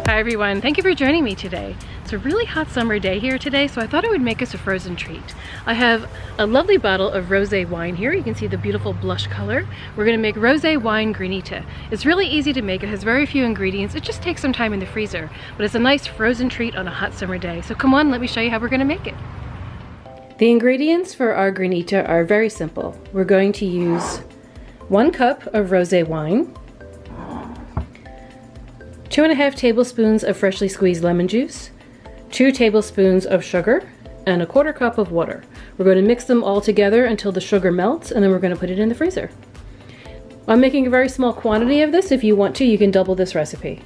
Hi everyone, thank you for joining me today. It's a really hot summer day here today, so I thought I would make us a frozen treat. I have a lovely bottle of rosé wine here. You can see the beautiful blush color. We're gonna make rosé wine granita. It's really easy to make. It has very few ingredients. It just takes some time in the freezer, but it's a nice frozen treat on a hot summer day. So come on, let me show you how we're gonna make it. The ingredients for our granita are very simple. We're going to use 1 cup of rosé wine, 2½ tablespoons of freshly squeezed lemon juice, 2 tablespoons of sugar, and 1/4 cup of water. We're going to mix them all together until the sugar melts, and then we're going to put it in the freezer. I'm making a very small quantity of this. If you want to, you can double this recipe.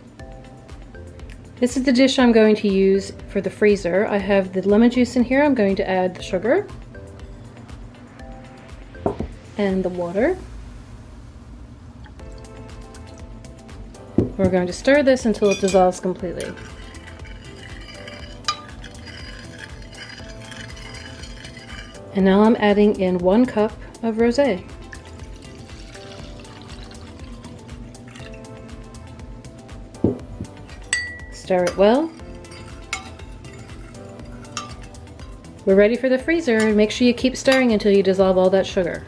This is the dish I'm going to use for the freezer. I have the lemon juice in here. I'm going to add the sugar and the water. We're going to stir this until it dissolves completely. And now I'm adding in 1 cup of rosé. Stir it well. We're ready for the freezer. Make sure you keep stirring until you dissolve all that sugar.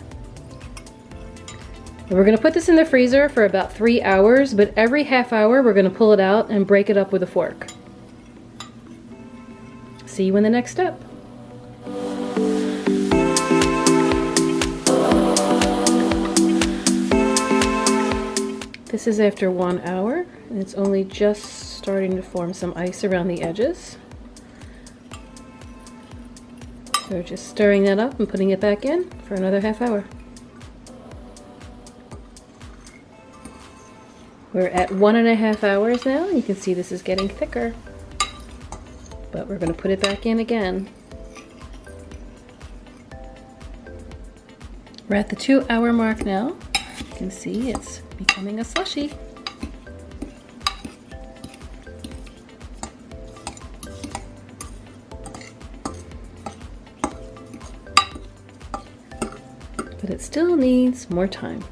We're going to put this in the freezer for about 3 hours, but every half hour we're going to pull it out and break it up with a fork. See you in the next step. This is after 1 hour, and it's only just starting to form some ice around the edges. So just stirring that up and putting it back in for another half hour. We're at 1½ hours now, and you can see this is getting thicker. But we're going to put it back in again. We're at the 2-hour mark now. You can see it's becoming a slushy. But it still needs more time.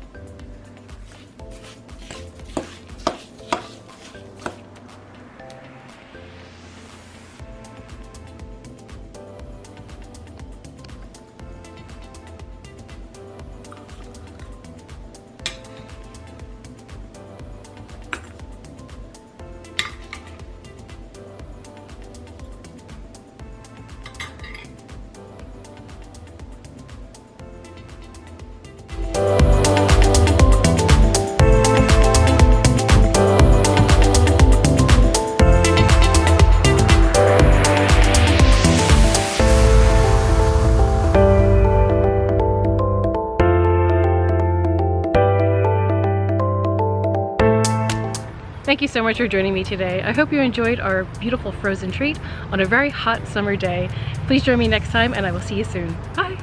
Thank you so much for joining me today. I hope you enjoyed our beautiful frozen treat on a very hot summer day. Please join me next time, and I will see you soon. Bye!